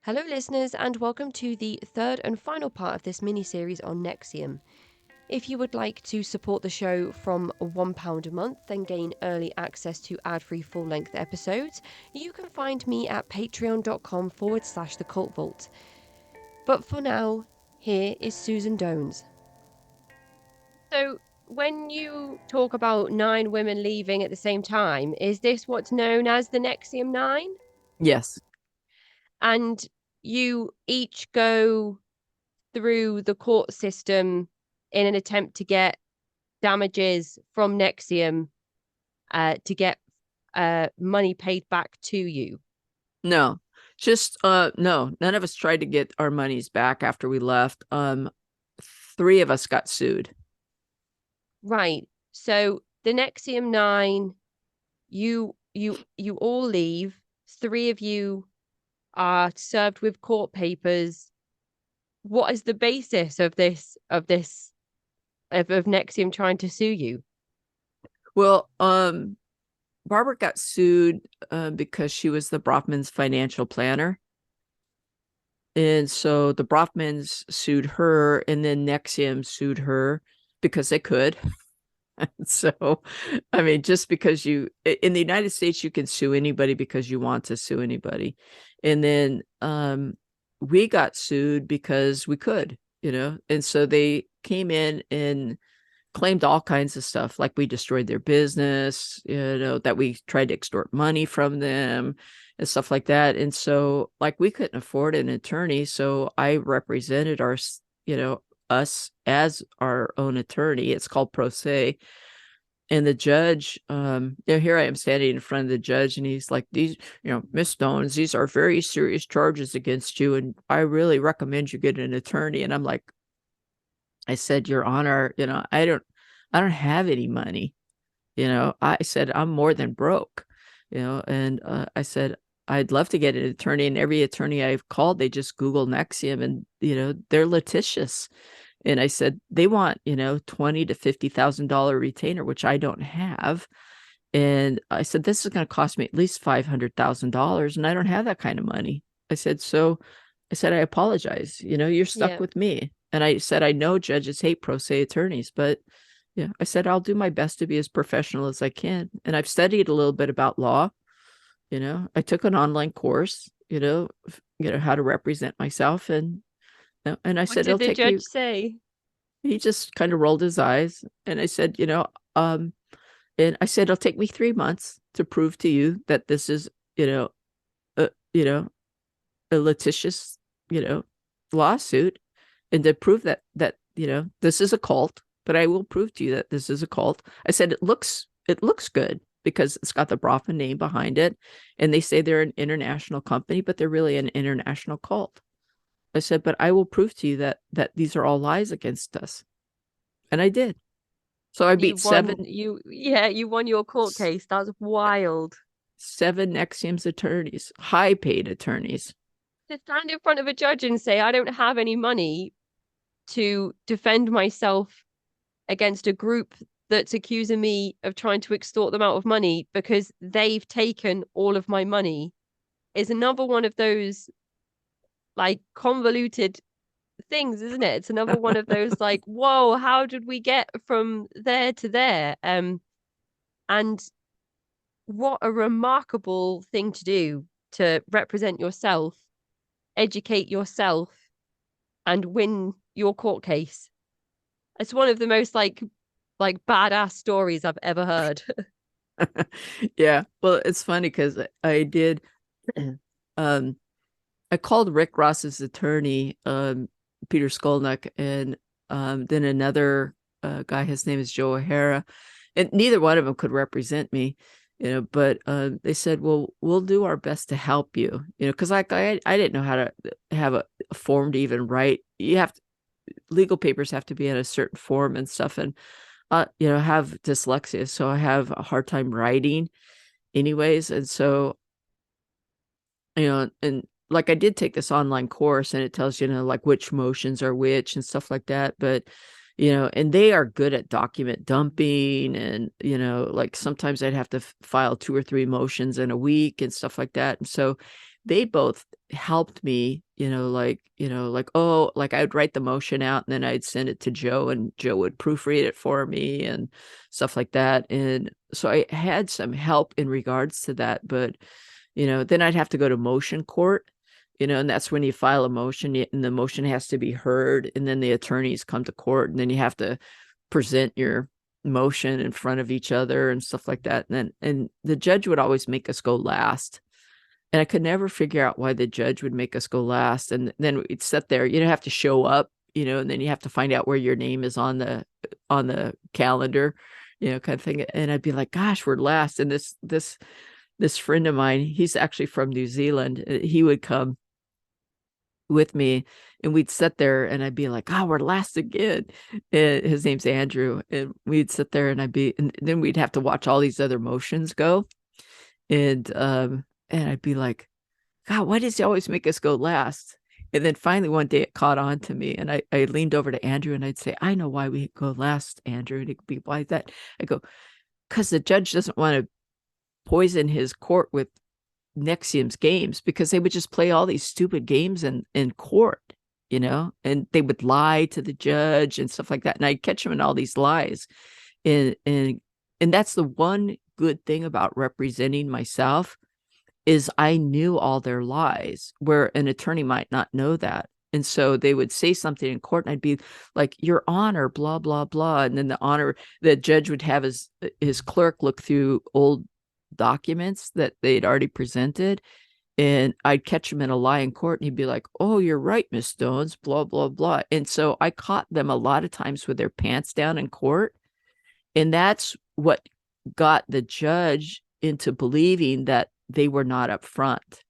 Hello, listeners, and welcome to the third and final part of this mini-series on NXIVM. If you would like to support the show from £1 a month and gain early access to ad-free full-length episodes, you can find me at patreon.com/the Cult Vault. But for now, here is Susan Dones. So, when you talk about 9 women leaving at the same time, is this what's known as the NXIVM Nine? Yes. And you each go through the court system in an attempt to get damages from NXIVM to get money paid back to you. No. No, none of us tried to get our monies back after we left. 3 of us got sued. Right. So the NXIVM Nine, you all leave. 3 of you are served with court papers. What is the basis of NXIVM trying to sue you? Well, Barbara got sued because she was the Brofmans' financial planner. And so the Brofmans sued her, and then NXIVM sued her because they could. So, I mean, just because in the United States, you can sue anybody because you want to sue anybody. And then we got sued because we could, and so they came in and claimed all kinds of stuff, like we destroyed their business, that we tried to extort money from them and stuff like that. And so, like, we couldn't afford an attorney. So I represented us as our own attorney. It's called pro se. And the judge, here I am standing in front of the judge, and he's like, "These, Miss Stones, these are very serious charges against you, and I really recommend you get an attorney." And I'm like, I said, "Your Honor, I don't have any money. I said, I'm more than broke, and I said, I'd love to get an attorney. And every attorney I've called, they just Google NXIVM, and they're litigious. And I said, they want, $20,000 to $50,000 retainer, which I don't have. And I said, this is going to cost me at least $500,000, and I don't have that kind of money. I said, I apologize. You're stuck with me. And I said, I know judges hate pro se attorneys, but yeah, I said, I'll do my best to be as professional as I can. And I've studied a little bit about law. I took an online course, how to represent myself. And I said, What did the judge say? He just kind of rolled his eyes. And I said, and I said, it'll take me 3 months to prove to you that this is, a litigious, lawsuit, and to prove that this is a cult. But I will prove to you that this is a cult. I said, it looks good because it's got the Brofman name behind it, and they say they're an international company, but they're really an international cult. I said, but I will prove to you that these are all lies against us. And I did. So I beat 7. You won your court case. That's wild. 7 NXIVM's attorneys, high paid attorneys. To stand in front of a judge and say, I don't have any money to defend myself against a group that's accusing me of trying to extort them out of money because they've taken all of my money, is another one of those like convoluted things, isn't it? It's another one of those like, whoa, how did we get from there to there? And what a remarkable thing to do, to represent yourself, educate yourself, and win your court case. It's one of the most like badass stories I've ever heard. Yeah. Well, it's funny because I did I called Rick Ross's attorney, Peter Skolnick, and then another guy, his name is Joe O'Hara, and neither one of them could represent me, but they said, well, we'll do our best to help you, because like I didn't know how to have a form to even write. Legal papers have to be in a certain form and stuff, and have dyslexia, so I have a hard time writing anyways. And so, and like I did take this online course, and it tells like which motions are which and stuff like that. But and they are good at document dumping, and like sometimes I'd have to file 2 or 3 motions in a week and stuff like that. And so they both helped me, oh, like I would write the motion out and then I'd send it to Joe and Joe would proofread it for me and stuff like that. And so I had some help in regards to that. But, then I'd have to go to motion court, and that's when you file a motion and the motion has to be heard. And then the attorneys come to court and then you have to present your motion in front of each other and stuff like that. And the judge would always make us go last. And I could never figure out why the judge would make us go last. And then we'd sit there, you don't have to show up, and then you have to find out where your name is on the calendar, kind of thing. And I'd be like, gosh, we're last. And this friend of mine, he's actually from New Zealand. He would come with me and we'd sit there and I'd be like, oh, we're last again. And his name's Andrew. And we'd sit there and and then we'd have to watch all these other motions go. And I'd be like, God, why does he always make us go last? And then finally one day it caught on to me. And I leaned over to Andrew and I'd say, I know why we go last, Andrew. And he'd be, why is that? I go, because the judge doesn't want to poison his court with NXIVM's games, because they would just play all these stupid games in court, and they would lie to the judge and stuff like that. And I'd catch them in all these lies. And that's the one good thing about representing myself, is I knew all their lies, where an attorney might not know that. And so they would say something in court and I'd be like, Your Honor, blah, blah, blah. And then the judge would have his clerk look through old documents that they'd already presented. And I'd catch him in a lie in court and he'd be like, oh, you're right, Miss Stones, blah, blah, blah. And so I caught them a lot of times with their pants down in court. And that's what got the judge into believing that they were not up front.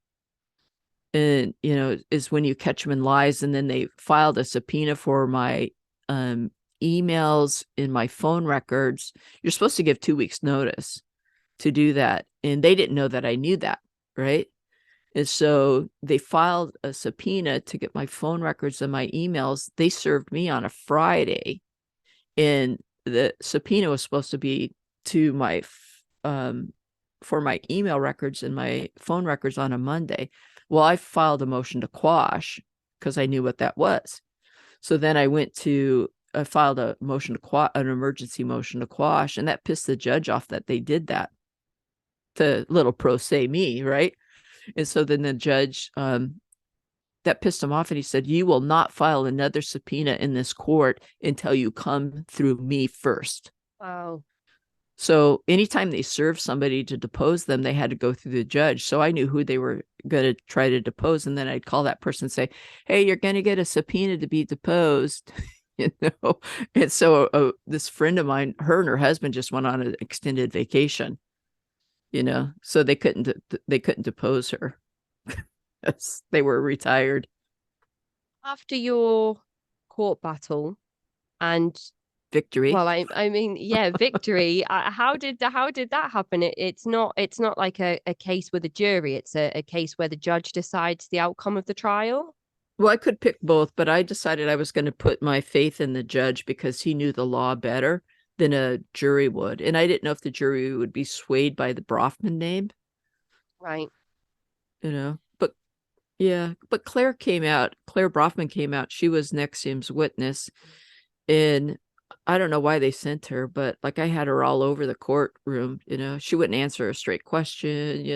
And, is when you catch them in lies. And then they filed a subpoena for my emails in my phone records. You're supposed to give 2 weeks notice to do that. And they didn't know that I knew that. Right. And so they filed a subpoena to get my phone records and my emails. They served me on a Friday. And the subpoena was supposed to be to my for my email records and my phone records on a Monday. Well, I filed a motion to quash because I knew what that was. So then I filed a motion to quash, an emergency motion to quash, and that pissed the judge off that they did that to little pro se me, right? And so then the judge, that pissed him off, and he said, you will not file another subpoena in this court until you come through me first. Wow. So anytime they served somebody to depose them, they had to go through the judge. So I knew who they were going to try to depose. And then I'd call that person and say, hey, you're going to get a subpoena to be deposed. And so this friend of mine, her and her husband just went on an extended vacation, so they couldn't depose her. They were retired. After your court battle and victory. Well, I mean, yeah, victory. How did that happen? It's not like a case with a jury. It's a case where the judge decides the outcome of the trial. Well, I could pick both, but I decided I was going to put my faith in the judge because he knew the law better than a jury would. And I didn't know if the jury would be swayed by the Brofman name. Right. But yeah, but Claire Brofman came out. She was NXIVM's witness. And I don't know why they sent her, but like I had her all over the courtroom, she wouldn't answer a straight question,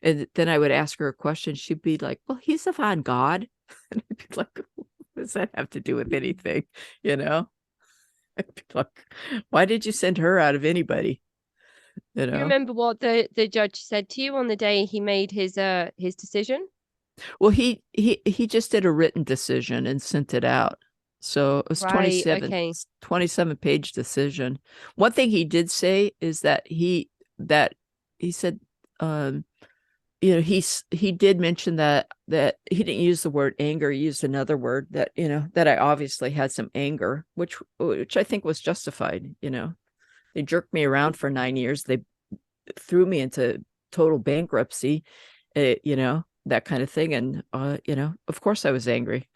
and then I would ask her a question. She'd be like, well, he's a fan God. And I'd be like, what does that have to do with anything? I'd be like, why did you send her out of anybody? Do you remember what the judge said to you on the day he made his decision? Well, he just did a written decision and sent it out. So it was right, 27-page decision. One thing he did say is that he said, he did mention that he didn't use the word anger. He used another word that, that I obviously had some anger, which I think was justified. They jerked me around for 9 years. They threw me into total bankruptcy, that kind of thing. And, of course I was angry.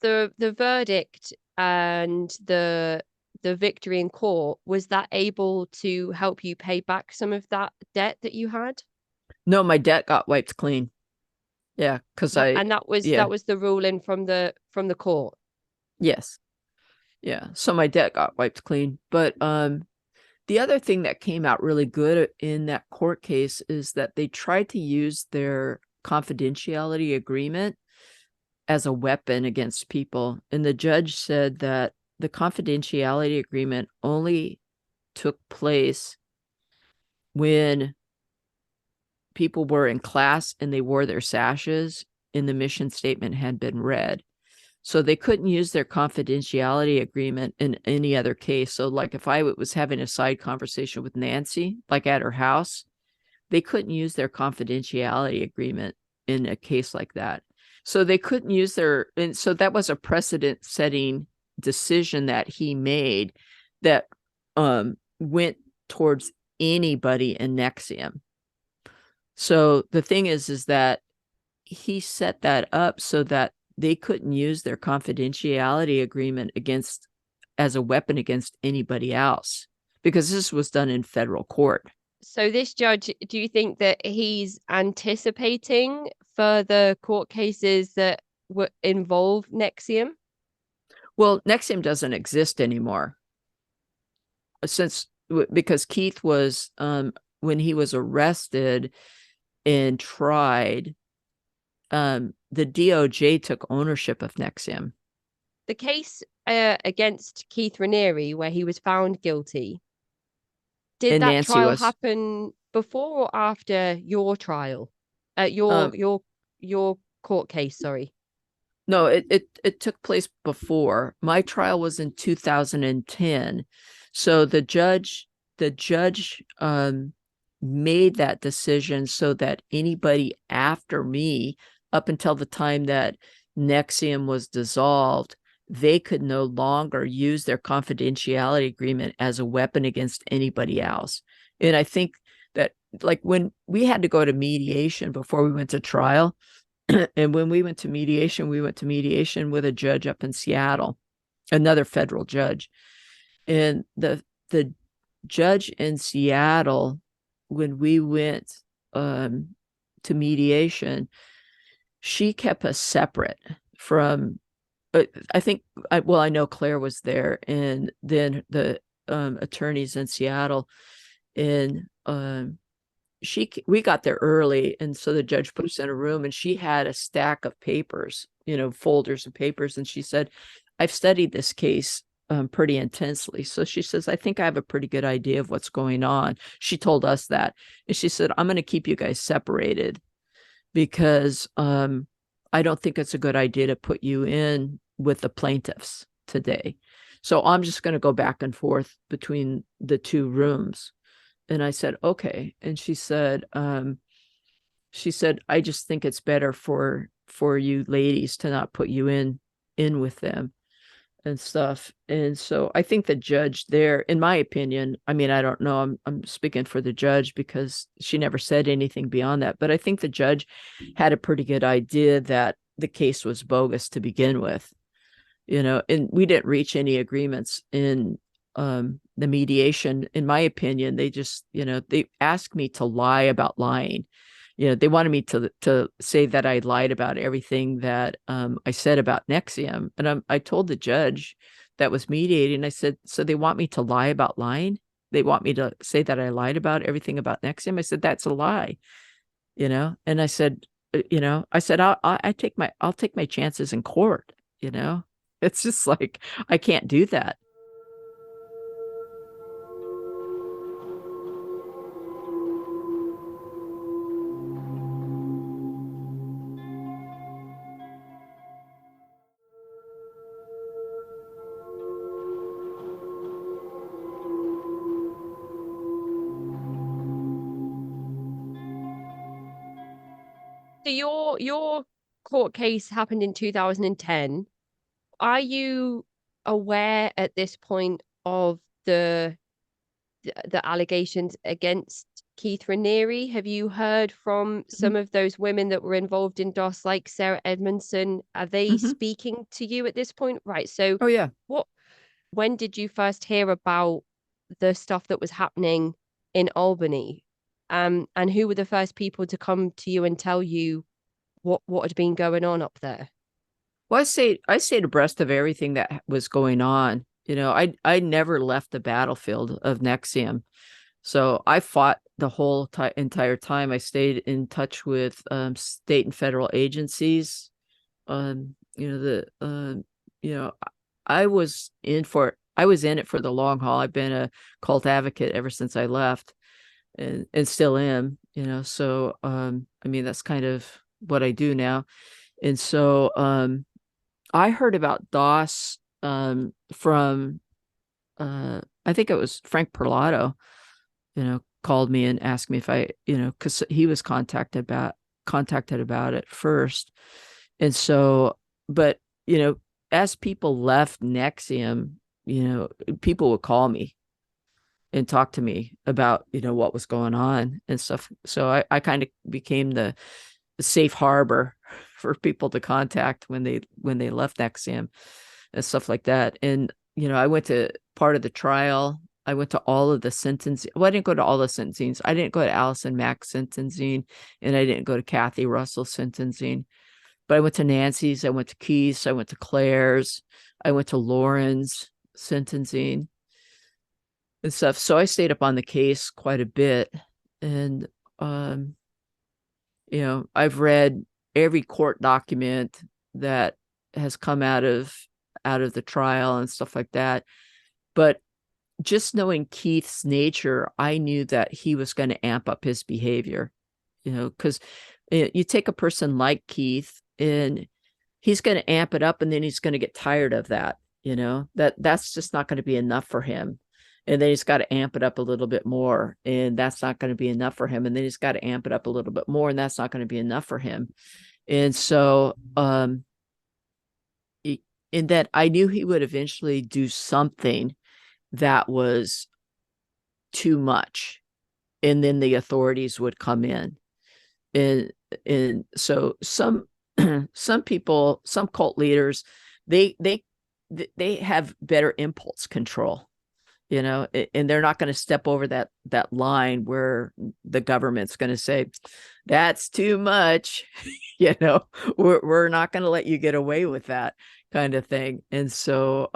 The verdict and the victory in court, was that able to help you pay back some of that debt that you had? No, my debt got wiped clean. Yeah, because And that was yeah, the ruling from the court. yes. Yeah. So my debt got wiped clean. But the other thing that came out really good in that court case is that they tried to use their confidentiality agreement as a weapon against people. And the judge said that the confidentiality agreement only took place when people were in class and they wore their sashes and the mission statement had been read. So they couldn't use their confidentiality agreement in any other case. So, like if I was having a side conversation with Nancy, like at her house, they couldn't use their confidentiality agreement in a case like that. So they couldn't use their, and so that was a precedent setting decision that he made that went towards anybody in NXIVM. So the thing is that he set that up so that they couldn't use their confidentiality agreement against as a weapon against anybody else because this was done in federal court. So this judge, do you think that he's anticipating further court cases that would involve NXIVM? Well, NXIVM doesn't exist anymore since because Keith was when he was arrested and tried, the DOJ took ownership of NXIVM. The case against Keith Raniere, where he was found guilty, did And that Nancy trial was happen before or after your trial? um Your court case, sorry. no, it took place before. My trial was in 2010. So the judge made that decision so that anybody after me, up until the time that NXIVM was dissolved, they could no longer use their confidentiality agreement as a weapon against anybody else. And I think that, like, when we had to go to mediation before we went to trial, and when we went to mediation with a judge up in Seattle, another federal judge. And the judge in Seattle, when we went to mediation, she kept us separate from. I think I know Claire was there, and then the attorneys in Seattle, and we got there early, and so the judge put us in a room, and she had a stack of papers, folders of papers, and she said, I've studied this case pretty intensely. So she says, I think I have a pretty good idea of what's going on. She told us that. And she said, I'm going to keep you guys separated because I don't think it's a good idea to put you in with the plaintiffs today. So I'm just going to go back and forth between the two rooms. And I said, okay. And she said, I just think it's better for you ladies to not put you in with them and stuff. And so I think the judge there, in my opinion, I mean, I don't know, I'm speaking for the judge because she never said anything beyond that, but I think the judge had a pretty good idea that the case was bogus to begin with, and we didn't reach any agreements in the mediation. In my opinion, they just, they asked me to lie about lying. They wanted me to say that I lied about everything that I said about NXIVM. And I told the judge that was mediating, I said, so they want me to lie about lying? They want me to say that I lied about everything about NXIVM? I said, that's a lie, And I said, I'll take my chances in court, It's just like, I can't do that. So your court case happened in 2010. Are you aware at this point of the allegations against Keith Raniere? Have you heard from some of those women that were involved in DOS, like Sarah Edmondson? Are they Mm-hmm. speaking to you at this point? Right. So Oh, yeah. when did you first hear about the stuff that was happening in Albany? And who were the first people to come to you and tell you what had been going on up there? Well, I stayed abreast of everything that was going on. I never left the battlefield of NXIVM. So I fought the whole entire time. I stayed in touch with state and federal agencies. You know the you know I was in it for the long haul. I've been a cult advocate ever since I left, and still am. So I mean that's kind of what I do now. And so I heard about DOS from I think it was Frank Perlato, called me and asked me if I, because he was contacted about it first. And so, but as people left NXIVM, people would call me and talk to me about, what was going on and stuff. So I kind of became the safe harbor for people to contact when they left NXIVM and stuff like that. And I went to part of the trial. I went to all of the sentencing. Well, I didn't go to all the sentencings. I didn't go to Allison Mack's sentencing, and I didn't go to Kathy Russell's sentencing. But I went to Nancy's. I went to Keith's. I went to Claire's. I went to Lauren's sentencing and stuff. So I stayed up on the case quite a bit. And I've read every court document that has come out of the trial and stuff like that. But just knowing Keith's nature, I knew that he was going to amp up his behavior, because you take a person like Keith and he's going to amp it up, and then he's going to get tired of that, that's just not going to be enough for him. And then he's got to amp it up a little bit more, and that's not going to be enough for him. And then he's got to amp it up a little bit more, and that's not going to be enough for him. And so, in that I knew he would eventually do something that was too much, and then the authorities would come in. And so some people, some cult leaders, they have better impulse control, and they're not going to step over that line where the government's going to say that's too much. We're not going to let you get away with that kind of thing. And so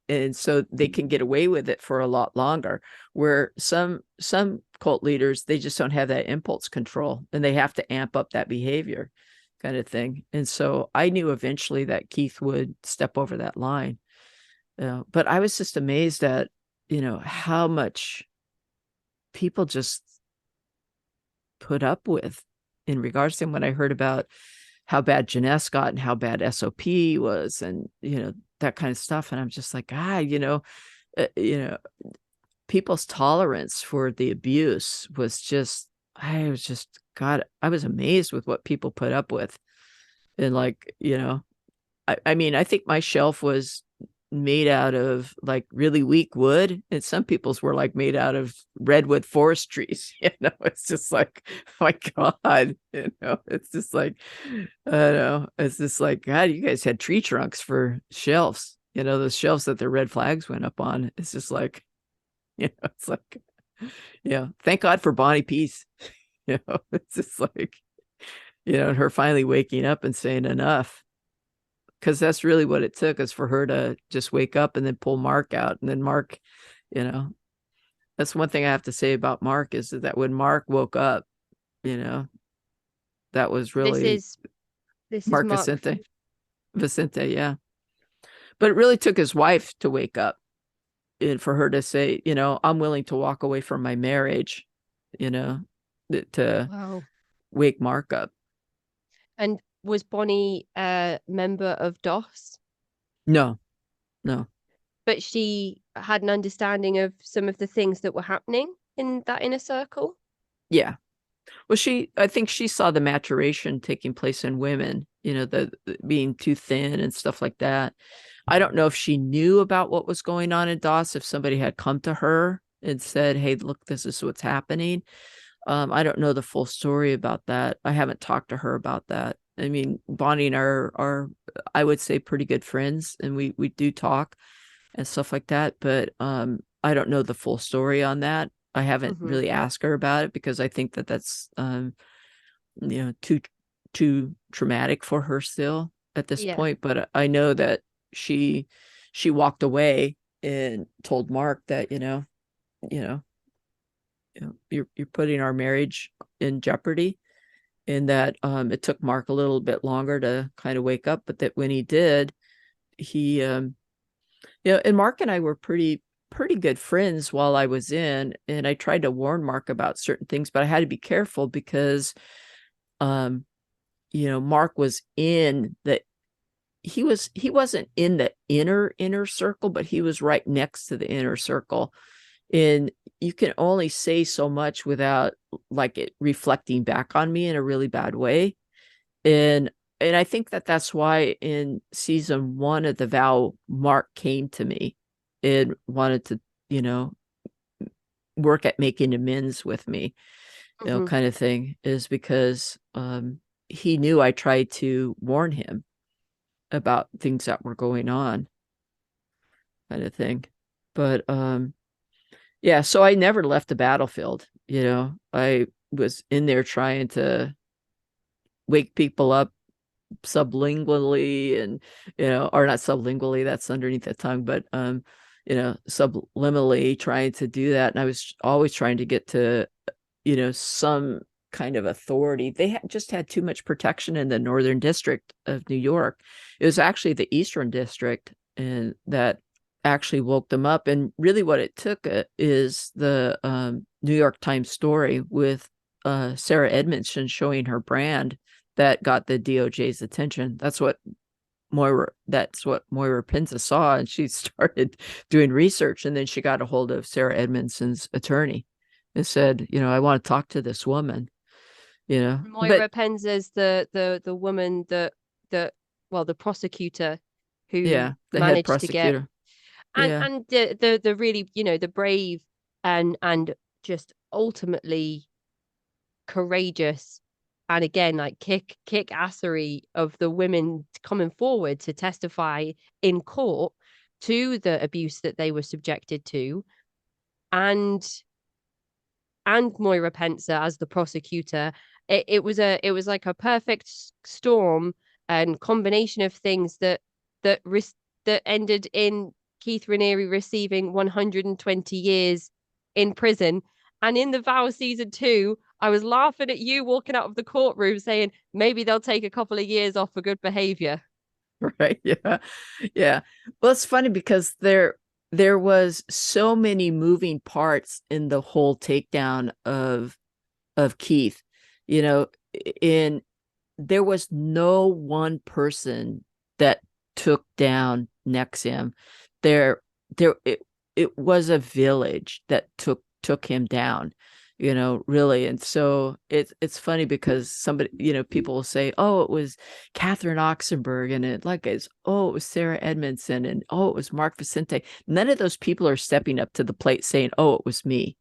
and so they can get away with it for a lot longer, where some cult leaders, they just don't have that impulse control, and they have to amp up that behavior kind of thing. And so I knew eventually that Keith would step over that line. But I was just amazed at how much people just put up with in regards to him. When I heard about how bad Janess got and how bad SOP was, and that kind of stuff, and I'm just like, people's tolerance for the abuse was just, I was amazed with what people put up with. And I mean, I think my shelf was made out of like really weak wood, and some people's were like made out of redwood forest trees. It's just like, oh my God, it's just like, I don't know, it's just like, God, you guys had tree trunks for shelves, those shelves that the red flags went up on. It's just like, it's like, thank God for Bonnie Peace. It's just like, her finally waking up and saying enough. Because that's really what it took, is for her to just wake up and then pull Mark out. And then Mark, that's one thing I have to say about Mark, is that when Mark woke up, that was really this Mark is Mark Vicente, yeah. But it really took his wife to wake up, and for her to say, I'm willing to walk away from my marriage, to Wow. wake Mark up. And was Bonnie a member of DOS? No. But she had an understanding of some of the things that were happening in that inner circle? Yeah. Well, I think she saw the maturation taking place in women, the being too thin and stuff like that. I don't know if she knew about what was going on in DOS, if somebody had come to her and said, hey, look, this is what's happening. I don't know the full story about that. I haven't talked to her about that. I mean, Bonnie and I are I would say, pretty good friends, and we do talk and stuff like that. But I don't know the full story on that. I haven't Mm-hmm. really asked her about it because I think that that's too traumatic for her still at this Yeah. point. But I know that she walked away and told Mark that you know you're putting our marriage in jeopardy, and that it took Mark a little bit longer to kind of wake up, but that when he did, he and Mark and I were pretty good friends while I was in, and I tried to warn Mark about certain things, but I had to be careful because um Mark was in the he wasn't in the inner circle, but he was right next to the inner circle. And you can only say so much without like it reflecting back on me in a really bad way. And I think that that's why in season 1 of The Vow, Mark came to me and wanted to, you know, work at making amends with me, Mm-hmm. kind of thing, is because he knew I tried to warn him about things that were going on, kind of thing. But yeah, so I never left the battlefield. I was in there trying to wake people up sublingually, and or not sublingually, that's underneath the tongue, but subliminally trying to do that. And I was always trying to get to some kind of authority. They just had too much protection in the Northern District of New York. It was actually the Eastern District, and that actually woke them up. And really what it took is the New York Times story with Sarah Edmondson showing her brand that got the DOJ's attention. That's what Moira Pinza saw, and she started doing research, and then she got a hold of Sarah Edmondson's attorney and said, I want to talk to this woman, but Moira Penza's the woman that well, the prosecutor who yeah, the head managed to get, prosecutor. and Yeah. and the really, the brave and just ultimately courageous, and again, like kick assery of the women coming forward to testify in court to the abuse that they were subjected to, and Moira Pencer as the prosecutor. It was like a perfect storm and combination of things that that ended in Keith Raniere receiving 120 years in prison. And in The Vow season 2, I was laughing at you walking out of the courtroom saying maybe they'll take a couple of years off for good behavior. Right. Yeah. Yeah. Well, it's funny because there was so many moving parts in the whole takedown of Keith, you know, in there was no one person that took down NXIVM. There there it was a village that took him down, really. And so it's funny because somebody, people will say, oh, it was Catherine Oxenberg, and it was Sarah Edmondson, and oh, it was Mark Vicente. None of those people are stepping up to the plate saying, oh, it was me,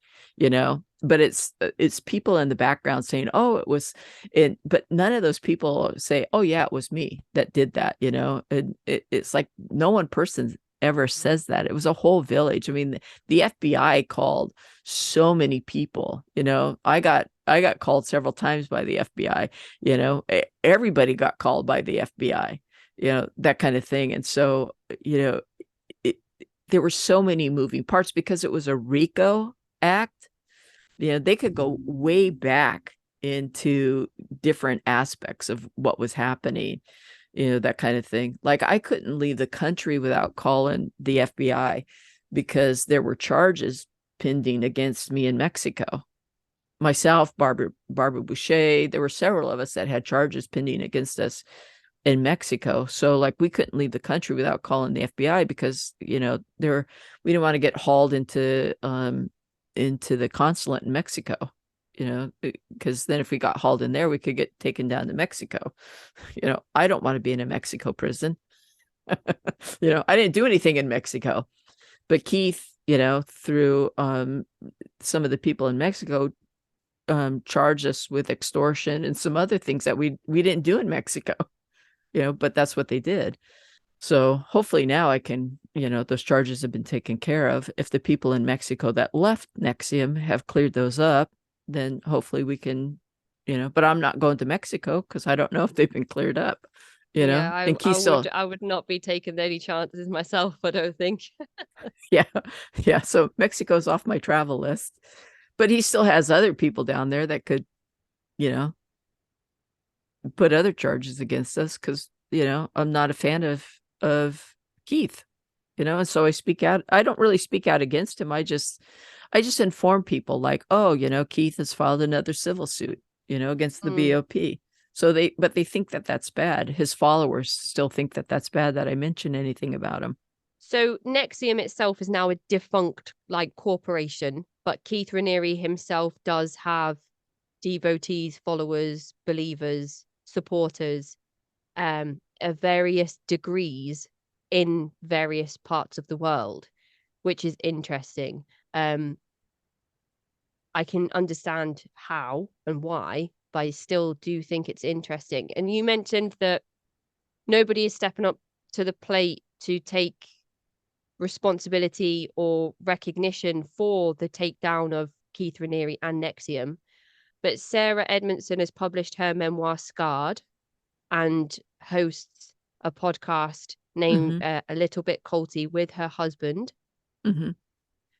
but it's people in the background saying, oh, it was it, but none of those people say, oh yeah, it was me that did that. And it's like no one person ever says that. It was a whole village. I mean, the FBI called so many people. I got called several times by the FBI. Everybody got called by the FBI, that kind of thing. And so, it, there were so many moving parts because it was a RICO act. They could go way back into different aspects of what was happening, that kind of thing. Like I couldn't leave the country without calling the FBI because there were charges pending against me in Mexico. Myself, Barbara Boucher, there were several of us that had charges pending against us in Mexico. So like we couldn't leave the country without calling the FBI because, we didn't want to get hauled into the consulate in Mexico, because then if we got hauled in there, we could get taken down to Mexico. I don't want to be in a Mexico prison. I didn't do anything in Mexico, but Keith, through some of the people in Mexico, charged us with extortion and some other things that we didn't do in Mexico, but that's what they did. So hopefully now I can, those charges have been taken care of. If the people in Mexico that left NXIVM have cleared those up, then hopefully we can, but I'm not going to Mexico because I don't know if they've been cleared up, Yeah, and I Keith would still, I would not be taking any chances myself, I don't think. yeah, yeah. So Mexico's off my travel list, but he still has other people down there that could, you know, put other charges against us because, I'm not a fan of Keith. And so I speak out. I don't really speak out against him. I just inform people like, oh, Keith has filed another civil suit, against the Mm. BOP. But they think that that's bad. His followers still think that that's bad that I mention anything about him. So NXIVM itself is now a defunct like corporation, but Keith Raniere himself does have devotees, followers, believers, supporters, of various degrees in various parts of the world, which is interesting. Um, I can understand how and why, but I still do think it's interesting. And you mentioned that nobody is stepping up to the plate to take responsibility or recognition for the takedown of Keith Raniere and NXIVM. But Sarah Edmondson has published her memoir Scarred and hosts a podcast named Mm-hmm. A Little Bit Culty with her husband, Mm-hmm.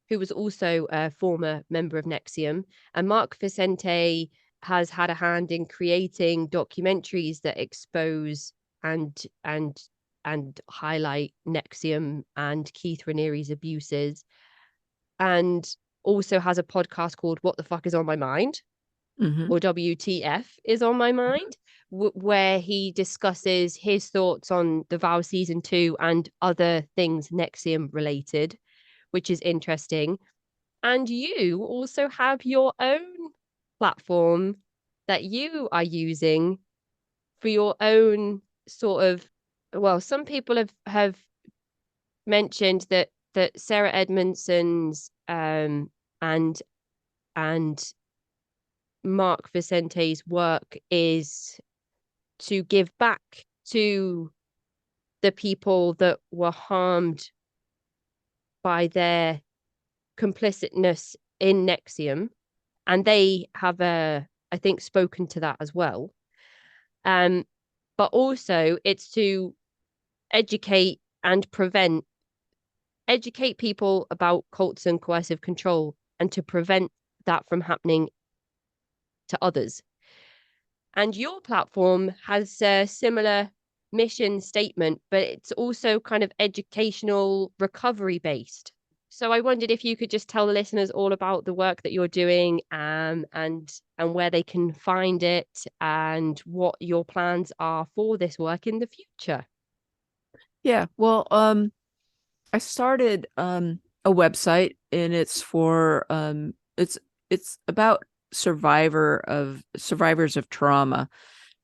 who was also a former member of NXIVM. And Mark Vicente has had a hand in creating documentaries that expose and and and highlight NXIVM and Keith Raniere's abuses, and also has a podcast called What the Fuck is on My Mind, Mm-hmm. or WTF is on my mind, where he discusses his thoughts on the Vow season 2 and other things NXIVM related, which is interesting. And you also have your own platform that you are using for your own sort of, well, some people have mentioned that Sarah Edmondson's and and Mark Vicente's work is to give back to the people that were harmed by their complicitness in NXIVM, and they have I think spoken to that as well. Um, but also it's to educate and educate people about cults and coercive control, and to prevent that from happening to others. And your platform has a similar mission statement, but it's also kind of educational, recovery based. So I wondered if you could just tell the listeners all about the work that you're doing, and where they can find it, and what your plans are for this work in the future. Yeah. Well, I started a website, and it's about survivors of trauma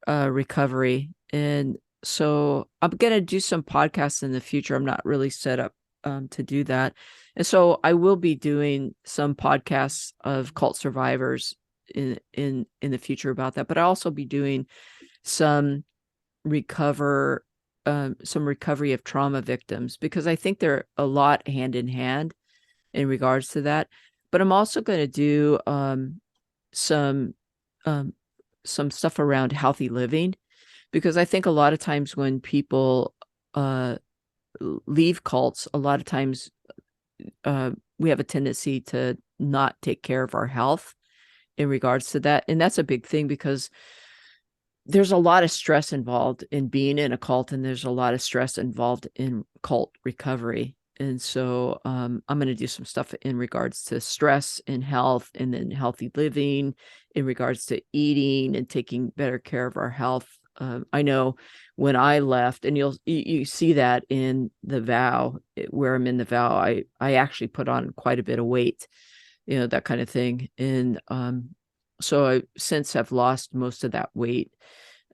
recovery. And so I'm gonna do some podcasts in the future. I'm not really set up to do that. And so I will be doing some podcasts of cult survivors in the future about that. But I'll also be doing some recover some recovery of trauma victims, because I think they're a lot hand in hand in regards to that. But I'm also going to do some um, some stuff around healthy living, because I think a lot of times when people uh, leave cults, a lot of times we have a tendency to not take care of our health in regards to that. And that's a big thing, because there's a lot of stress involved in being in a cult, and there's a lot of stress involved in cult recovery. And so I'm going to do some stuff in regards to stress and health, and then healthy living in regards to eating and taking better care of our health. I know when I left, and you see that in the vow, where I'm in the vow, I actually put on quite a bit of weight, that kind of thing. And so I since have lost most of that weight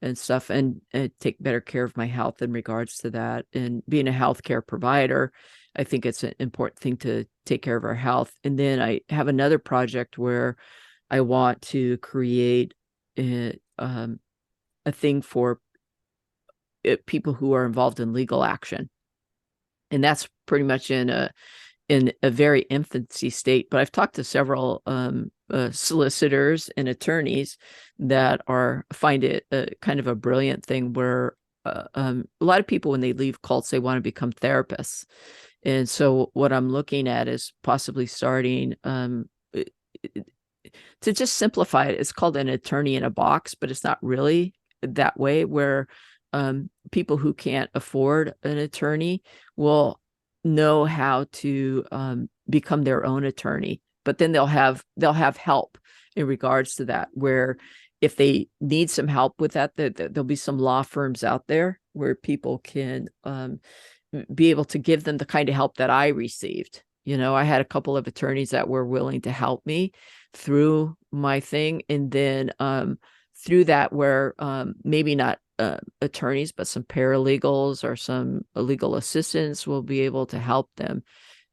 and stuff, and take better care of my health in regards to that. And being a healthcare provider, I think it's an important thing to take care of our health. And then I have another project where I want to create a thing for people who are involved in legal action, and that's pretty much in a very infancy state. But I've talked to several solicitors and attorneys that find it kind of a brilliant thing where a lot of people, when they leave cults, they want to become therapists. And so what I'm looking at is possibly starting to just simplify it. It's called an attorney in a box, but it's not really that way, where people who can't afford an attorney will know how to become their own attorney, but then they'll have help in regards to that, where if they need some help with that, there'll be some law firms out there where people can be able to give them the kind of help that I received. I had a couple of attorneys that were willing to help me through my thing, and then through that, where maybe not attorneys, but some paralegals or some legal assistants will be able to help them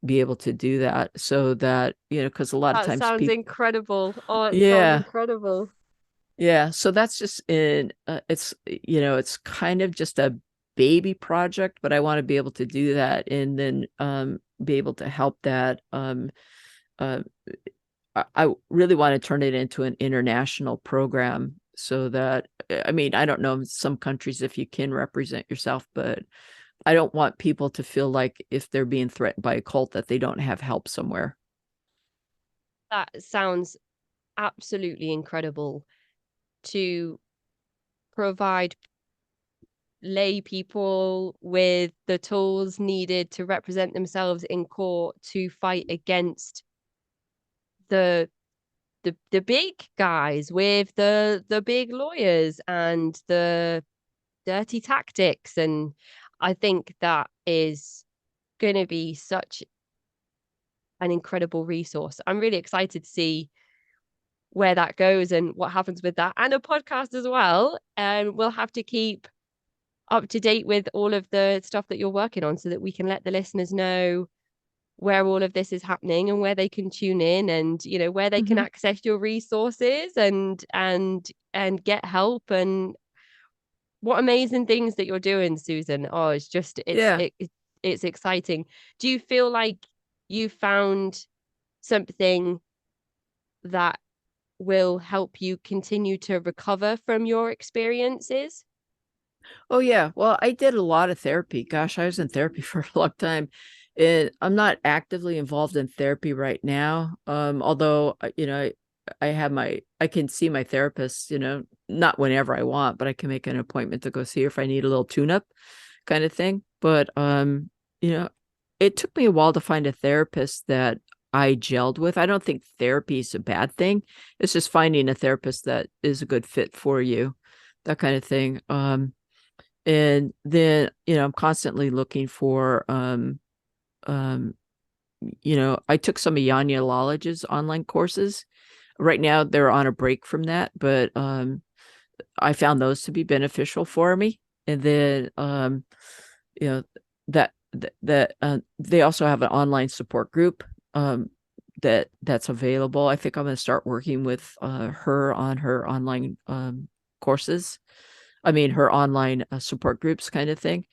be able to do that, so that, because a lot of That times sounds people, incredible. Oh, it sounds yeah, incredible. yeah. So that's just it's kind of just a baby project, but I want to be able to do that, and then be able to help that. Uh, I really want to turn it into an international program, so that, I mean, I don't know, in some countries if you can represent yourself, but I don't want people to feel like if they're being threatened by a cult that they don't have help somewhere. That sounds absolutely incredible, to provide lay people with the tools needed to represent themselves in court to fight against the the big guys with the big lawyers and the dirty tactics. And I think that is going to be such an incredible resource. I'm really excited to see where that goes and what happens with that, and a podcast as well. And we'll have to keep up to date with all of the stuff that you're working on, so that we can let the listeners know where all of this is happening and where they can tune in, and where they can Mm-hmm. access your resources and get help. And what amazing things that you're doing, Susan. Oh, it's just Yeah. it's exciting. Do you feel like you found something that will help you continue to recover from your experiences? Oh yeah. Well, I did a lot of therapy. Gosh, I was in therapy for a long time. I'm not actively involved in therapy right now. Although I can see my therapist, not whenever I want, but I can make an appointment to go see her if I need a little tune-up kind of thing. But you know, it took me a while to find a therapist that I gelled with. I don't think therapy is a bad thing. It's just finding a therapist that is a good fit for you, that kind of thing. And then, I'm constantly looking for um I took some of Yanya Lollige's online courses. Right now they're on a break from that, but I found those to be beneficial for me. And then you know that they also have an online support group that's available. I think I'm going to start working with her on her online courses. I mean, her online support groups kind of thing.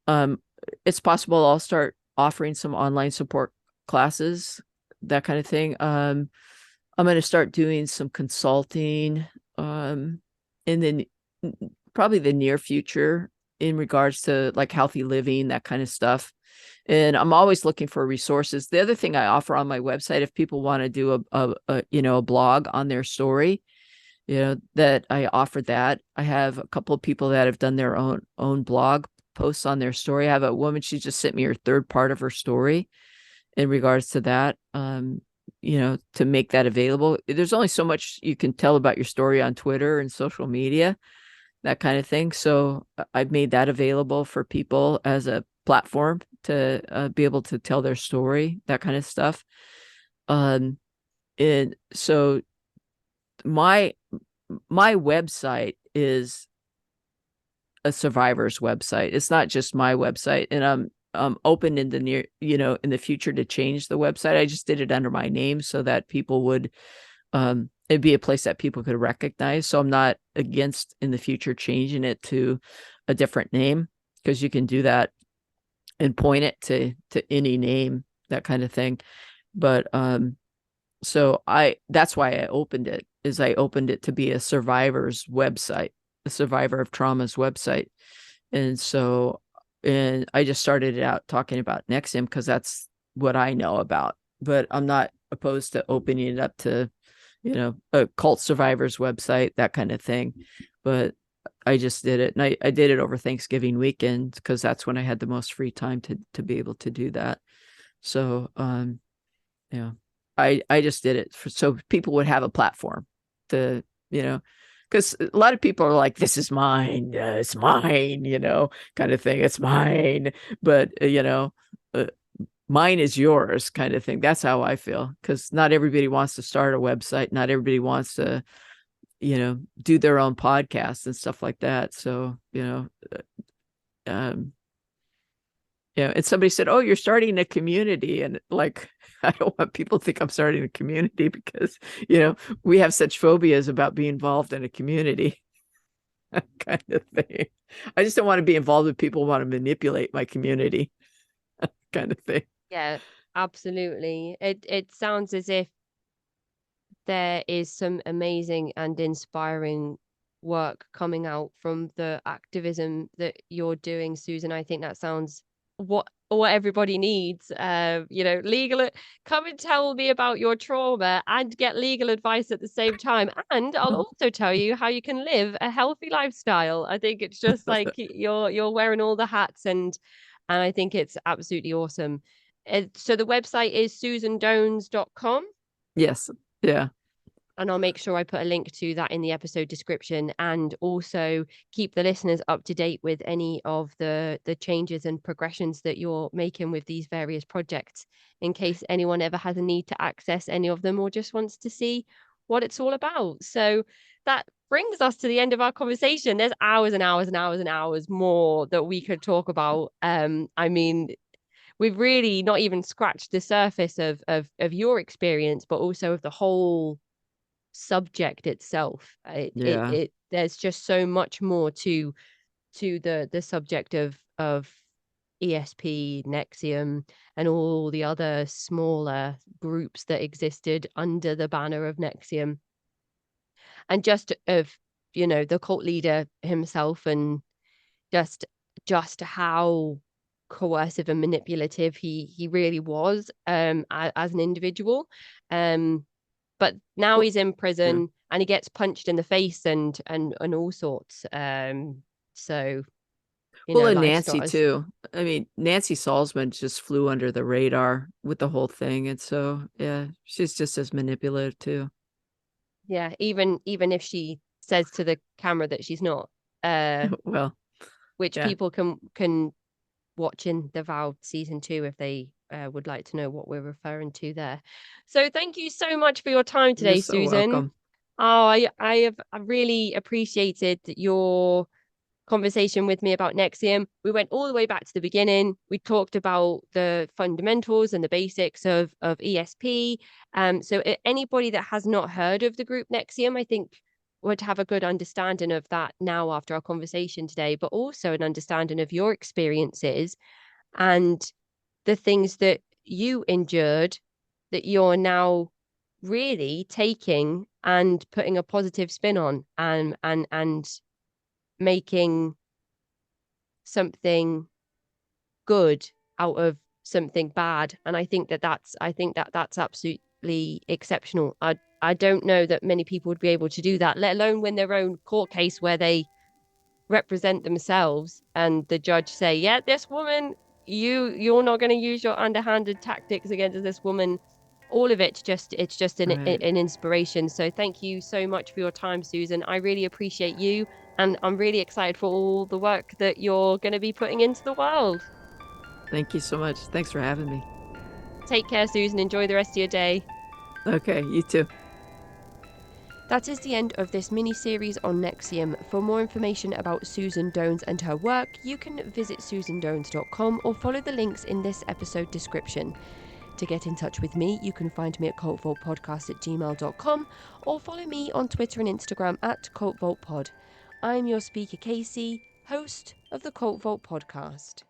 Um, it's possible I'll start offering some online support classes, that kind of thing. I'm going to start doing some consulting in the probably the near future, in regards to like healthy living, that kind of stuff. And I'm always looking for resources. The other thing I offer on my website, if people want to do a blog on their story, that I offer that. I have a couple of people that have done their own blog posts on their story. I have a woman, she just sent me her third part of her story in regards to that. To make that available. There's only so much you can tell about your story on Twitter and social media, that kind of thing. So I've made that available for people as a platform to be able to tell their story, that kind of stuff. And so my my website is a survivor's website. It's not just my website, and I'm open in the in the future to change the website. I just did it under my name so that people would it'd be a place that people could recognize. So I'm not against in the future changing it to a different name, because you can do that and point it to any name, that kind of thing. But so that's why I opened it, is I opened it to be a survivor's website, a survivor of trauma's website. And so, and I just started it out talking about NXIVM because that's what I know about, but I'm not opposed to opening it up to, a cult survivors website, that kind of thing. But I just did it, and I did it over Thanksgiving weekend because that's when I had the most free time to be able to do that. So, yeah, I just did it so people would have a platform to, because a lot of people are like, this is mine, it's mine, kind of thing. It's mine, but mine is yours, kind of thing. That's how I feel, because not everybody wants to start a website. Not everybody wants to, do their own podcasts and stuff like that. So, um, and somebody said, "Oh, you're starting a community," and like, I don't want people to think I'm starting a community because, we have such phobias about being involved in a community, kind of thing. I just don't want to be involved with people who want to manipulate my community, kind of thing. Yeah, absolutely. It sounds as if there is some amazing and inspiring work coming out from the activism that you're doing, Susan. I think that sounds what everybody needs. Legal. Come and tell me about your trauma and get legal advice at the same time. And I'll also tell you how you can live a healthy lifestyle. I think it's just like you're wearing all the hats, and I think it's absolutely awesome. So the website is susandones.com. Yes. Yeah. And I'll make sure I put a link to that in the episode description, and also keep the listeners up to date with any of the changes and progressions that you're making with these various projects, in case anyone ever has a need to access any of them or just wants to see what it's all about. So that brings us to the end of our conversation. There's hours and hours and hours and hours more that we could talk about. I mean, we've really not even scratched the surface of your experience, but also of the whole subject itself. Yeah. There's just so much more to the subject of ESP, NXIVM, and all the other smaller groups that existed under the banner of NXIVM, and just of the cult leader himself, and just how coercive and manipulative he really was, as an individual. But now Well, he's in yeah. prison and he gets punched in the face and all sorts. So Well, and life's Nancy not as, too. I mean, Nancy Salzman just flew under the radar with the whole thing, and so yeah, she's just as manipulative too. yeah, even if she says to the camera that she's not, Well, which yeah. people can watch in the Vow season 2 if they would like to know what we're referring to there. So thank you so much for your time You're today, so Susan. welcome. Oh, I really appreciated your conversation with me about NXIVM. We went all the way back to the beginning. We talked about the fundamentals and the basics of ESP. So anybody that has not heard of the group NXIVM, I think would have a good understanding of that now after our conversation today, but also an understanding of your experiences and the things that you endured that you're now really taking and putting a positive spin on, and making something good out of something bad. And I think that's absolutely exceptional. I don't know that many people would be able to do that, let alone win their own court case where they represent themselves and the judge say, yeah, this woman, you're not going to use your underhanded tactics against this woman. All of it's just Right. an inspiration. So thank you so much for your time, Susan. I really appreciate you, and I'm really excited for all the work that you're going to be putting into the world. Thank you so much. Thanks for having me. Take care, Susan. Enjoy the rest of your day. Okay, you too. That is the end of this mini-series on NXIVM. For more information about Susan Dones and her work, you can visit susandones.com or follow the links in this episode description. To get in touch with me, you can find me at cultvaultpodcast@gmail.com or follow me on Twitter and Instagram at cultvaultpod. I'm your speaker, Casey. host of the Cult Vault podcast.